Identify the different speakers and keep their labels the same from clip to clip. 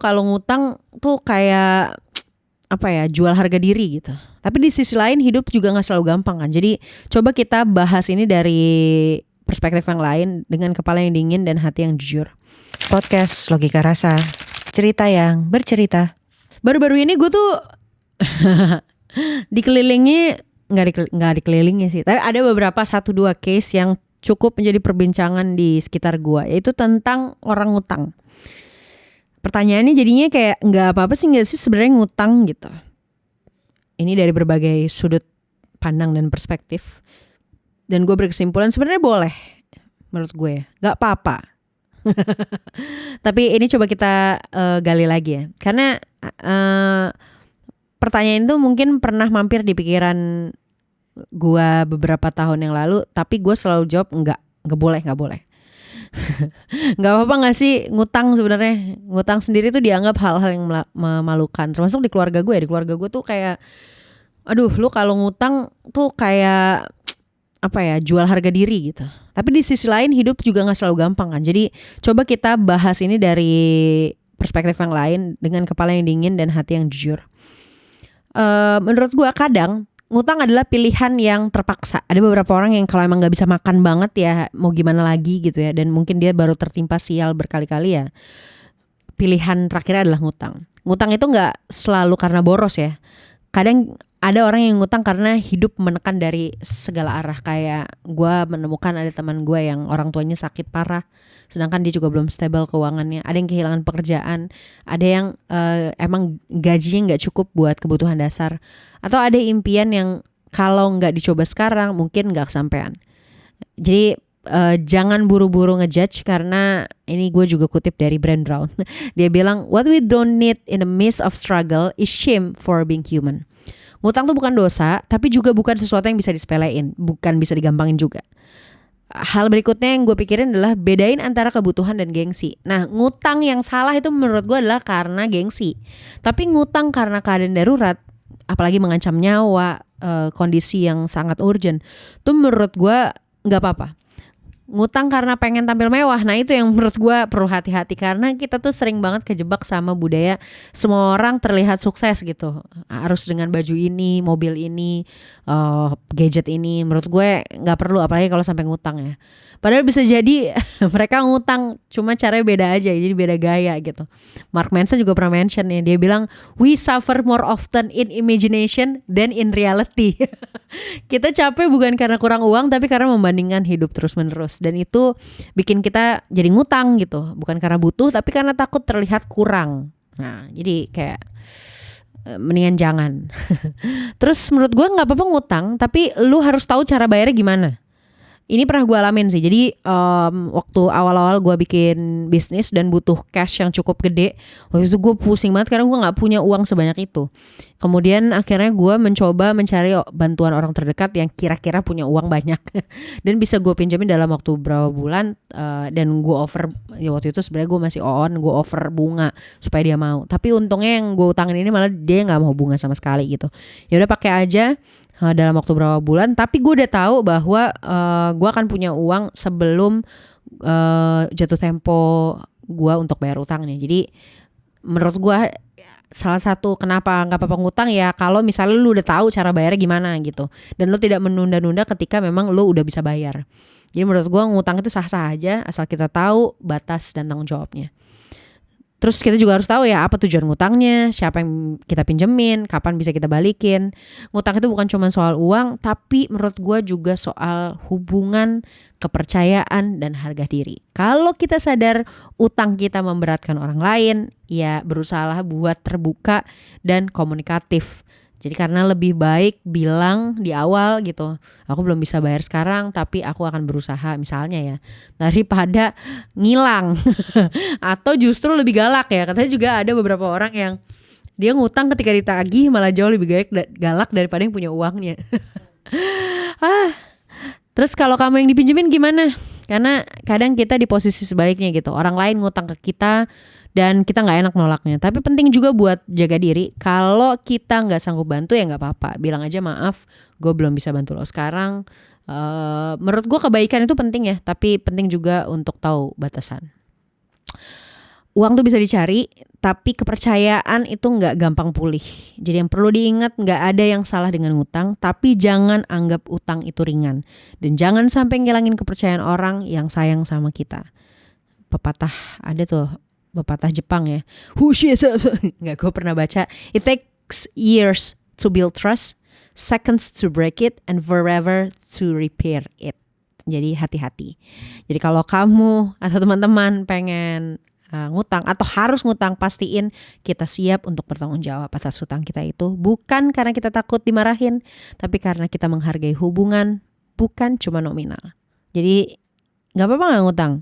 Speaker 1: kalau ngutang tuh kayak apa ya, jual harga diri gitu. Tapi di sisi lain hidup juga gak selalu gampang kan. Jadi coba kita bahas ini dari perspektif yang lain dengan kepala yang dingin dan hati yang jujur. Podcast Logika Rasa, cerita yang bercerita. Baru-baru ini gue tuh dikelilingi, nggak dikelilingi sih, tapi ada beberapa 1-2 case yang cukup menjadi perbincangan di sekitar gue, yaitu tentang orang ngutang. Pertanyaannya jadinya kayak nggak apa-apa sih nggak sih sebenarnya ngutang gitu. Ini dari berbagai sudut pandang dan perspektif, dan gue berkesimpulan sebenarnya boleh, menurut gue nggak apa-apa. Tapi ini coba kita gali lagi ya, karena pertanyaan itu mungkin pernah mampir di pikiran gue beberapa tahun yang lalu, tapi gue selalu jawab nggak boleh. Nggak apa-apa nggak sih ngutang sebenarnya. Ngutang sendiri tuh dianggap hal-hal yang memalukan, termasuk di keluarga gue. Di keluarga gue tuh kayak, aduh lu kalau ngutang tuh kayak apa ya, jual harga diri gitu. Tapi di sisi lain hidup juga gak selalu gampang kan. Jadi coba kita bahas ini dari perspektif yang lain dengan kepala yang dingin dan hati yang jujur. Menurut gue kadang ngutang adalah pilihan yang terpaksa. Ada beberapa orang yang kalau emang gak bisa makan banget ya mau gimana lagi gitu ya, dan mungkin dia baru tertimpa sial berkali-kali ya, pilihan terakhirnya adalah ngutang. Ngutang itu gak selalu karena boros ya. Kadang ada orang yang ngutang karena hidup menekan dari segala arah. Kayak gue menemukan ada teman gue yang orang tuanya sakit parah, sedangkan dia juga belum stable keuangannya. Ada yang kehilangan pekerjaan, ada yang emang gajinya gak cukup buat kebutuhan dasar, atau ada impian yang kalau gak dicoba sekarang mungkin gak kesampean. Jadi jangan buru-buru ngejudge, karena ini gue juga kutip dari Brand Brown. Dia bilang, what we don't need in the midst of struggle is shame for being human. Ngutang tuh bukan dosa, tapi juga bukan sesuatu yang bisa disepelein, bukan bisa digampangin juga. Hal berikutnya yang gue pikirin adalah bedain antara kebutuhan dan gengsi. Nah, ngutang yang salah itu menurut gue adalah karena gengsi. Tapi ngutang karena keadaan darurat, apalagi mengancam nyawa, kondisi yang sangat urgent, tuh menurut gue gak apa-apa. Ngutang karena pengen tampil mewah, nah itu yang menurut gue perlu hati-hati, karena kita tuh sering banget kejebak sama budaya semua orang terlihat sukses gitu, harus dengan baju ini, mobil ini, gadget ini. Menurut gue nggak perlu, apalagi kalau sampai ngutang ya. Padahal bisa jadi mereka ngutang, cuma caranya beda aja, jadi beda gaya gitu. Mark Manson juga pernah mention ya, dia bilang we suffer more often in imagination than in reality. Kita capek bukan karena kurang uang, tapi karena membandingkan hidup terus-menerus. Dan itu bikin kita jadi ngutang gitu, bukan karena butuh, tapi karena takut terlihat kurang. Nah, jadi kayak mendingan jangan. Terus menurut gue gak apa-apa ngutang, tapi lu harus tahu cara bayarnya gimana. Ini pernah gue alamin sih. Jadi waktu awal-awal gue bikin bisnis dan butuh cash yang cukup gede, waktu itu gue pusing banget karena gue gak punya uang sebanyak itu. Kemudian akhirnya gue mencoba mencari bantuan orang terdekat yang kira-kira punya uang banyak dan bisa gue pinjamin dalam waktu berapa bulan. Dan gue offer, ya waktu itu sebenarnya gue masih gue offer bunga supaya dia mau. Tapi untungnya yang gue utangin ini malah dia gak mau bunga sama sekali gitu. Ya udah pakai aja dalam waktu berapa bulan. Tapi gue udah tahu bahwa gue akan punya uang sebelum jatuh tempo gue untuk bayar utangnya. Jadi menurut gue salah satu kenapa nggak apa-apa ngutang ya kalau misalnya lu udah tahu cara bayarnya gimana gitu, dan lu tidak menunda-nunda ketika memang lu udah bisa bayar. Jadi menurut gue ngutang itu sah-sah aja asal kita tahu batas dan tanggung jawabnya. Terus kita juga harus tahu ya apa tujuan ngutangnya, siapa yang kita pinjemin, kapan bisa kita balikin. Ngutang itu bukan cuma soal uang, tapi menurut gue juga soal hubungan, kepercayaan, dan harga diri. Kalau kita sadar utang kita memberatkan orang lain, ya berusahalah buat terbuka dan komunikatif. Jadi karena lebih baik bilang di awal gitu, aku belum bisa bayar sekarang tapi aku akan berusaha misalnya ya, daripada ngilang. Atau justru lebih galak ya, katanya juga ada beberapa orang yang dia ngutang ketika ditagih malah jauh lebih galak daripada yang punya uangnya. Terus kalau kamu yang dipinjemin gimana? Karena kadang kita di posisi sebaliknya gitu, orang lain ngutang ke kita dan kita gak enak nolaknya. Tapi penting juga buat jaga diri. Kalau kita gak sanggup bantu ya gak apa-apa, bilang aja maaf, gue belum bisa bantu lo sekarang. Menurut gue kebaikan itu penting ya, tapi penting juga untuk tahu batasan. uang tuh bisa dicari, tapi kepercayaan itu nggak gampang pulih. Jadi yang perlu diingat, nggak ada yang salah dengan ngutang, tapi jangan anggap utang itu ringan. Dan jangan sampai ngilangin kepercayaan orang yang sayang sama kita. Pepatah, ada tuh pepatah Jepang ya. Nggak, gue pernah baca. It takes years to build trust, seconds to break it, and forever to repair it. Jadi hati-hati. Jadi kalau kamu atau teman-teman pengen ngutang atau harus ngutang, pastiin kita siap untuk bertanggung jawab atas hutang kita itu, bukan karena kita takut dimarahin, tapi karena kita menghargai hubungan, bukan cuma nominal. Jadi nggak apa-apa nggak ngutang.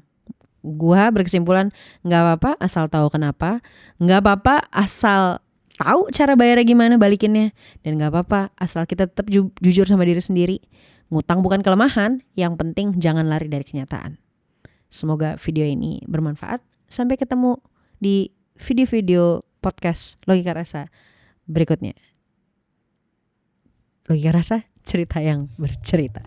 Speaker 1: Gua berkesimpulan nggak apa-apa asal tahu kenapa, nggak apa-apa asal tahu cara bayarnya gimana, balikinnya, dan nggak apa-apa asal kita tetap jujur sama diri sendiri. Ngutang bukan kelemahan, yang penting jangan lari dari kenyataan. Semoga video ini bermanfaat. Sampai ketemu di video-video podcast Logika Rasa berikutnya. Logika Rasa, cerita yang bercerita.